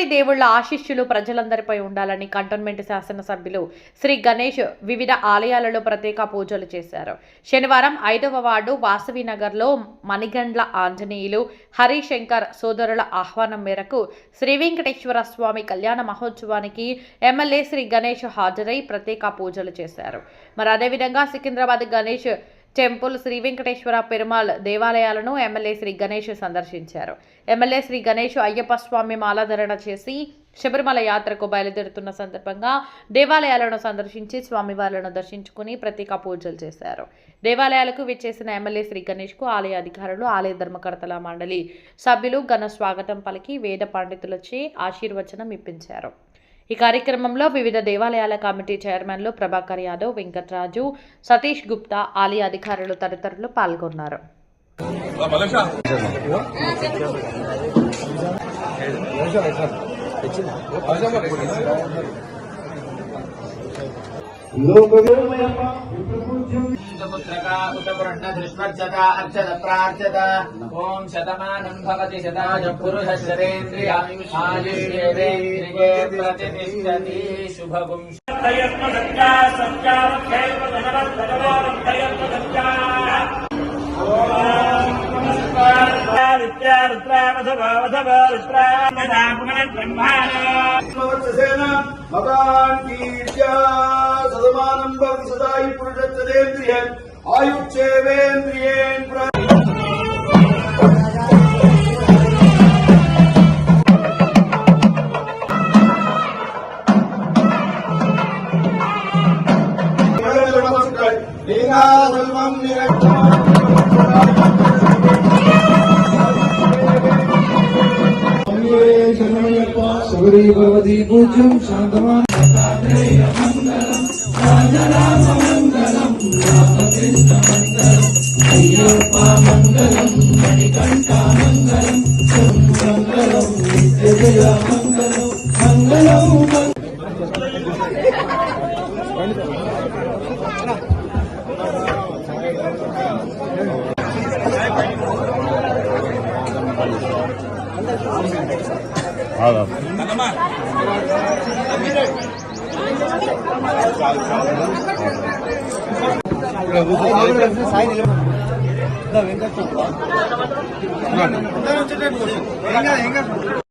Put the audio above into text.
ముక్కోటి దేవుళ్ల ఆశీస్సులు ప్రజలందరిపై ఉండాలని కంటోన్మెంట్ శాసనసభ్యులు శ్రీ గణేష్ వివిధ ఆలయాలలో ప్రత్యేక పూజలు చేశారు. శనివారం 5వ వార్డు వాసవినగర్లో మణిగండ్ల ఆంజనేయులు, హరిశంకర్ సోదరుల ఆహ్వానం మేరకు శ్రీ వెంకటేశ్వర స్వామి కళ్యాణ మహోత్సవానికి ఎమ్మెల్యే శ్రీ గణేష్ హాజరై ప్రత్యేక పూజలు చేశారు. మరి అదేవిధంగా సికింద్రాబాద్ గణేష్ టెంపుల్, శ్రీ వెంకటేశ్వర పెరుమాళ్ దేవాలయాలను ఎమ్మెల్యే శ్రీ గణేష్ సందర్శించారు. ఎమ్మెల్యే శ్రీ గణేష్ అయ్యప్ప స్వామి మాలాధరణ చేసి శబరిమల యాత్రకు బయలుదేరుతున్న సందర్భంగా దేవాలయాలను సందర్శించి స్వామివార్లను దర్శించుకుని ప్రత్యేక పూజలు చేశారు. దేవాలయాలకు విచ్చేసిన ఎమ్మెల్యే శ్రీ గణేష్కు ఆలయ అధికారులు, ఆలయ ధర్మకర్తల మండలి సభ్యులు ఘన స్వాగతం పలికి వేద పండితులచే ఆశీర్వచనం ఇప్పించారు. ఈ కార్యక్రమంలో వివిధ దేవాలయాల కమిటీ చైర్మన్లు ప్రభాకర్ యాదవ్, వెంకట్రాజు, సతీష్ గుప్తా, ఆలయ అధికారులు తదితరులు పాల్గొన్నారు. ఓం శతమానం భవతి శతాయ పురుష శతేంద్రియ ఆయుష్యేంద్రియే ప్రతిష్ఠతి శుభగుం శబరి భవతి పూజ్యం శాంతమా అయ్యప్ప మంగళం మణికంఠ మంగళం మంగళం నిత్య మంగళం మంగళం సాయి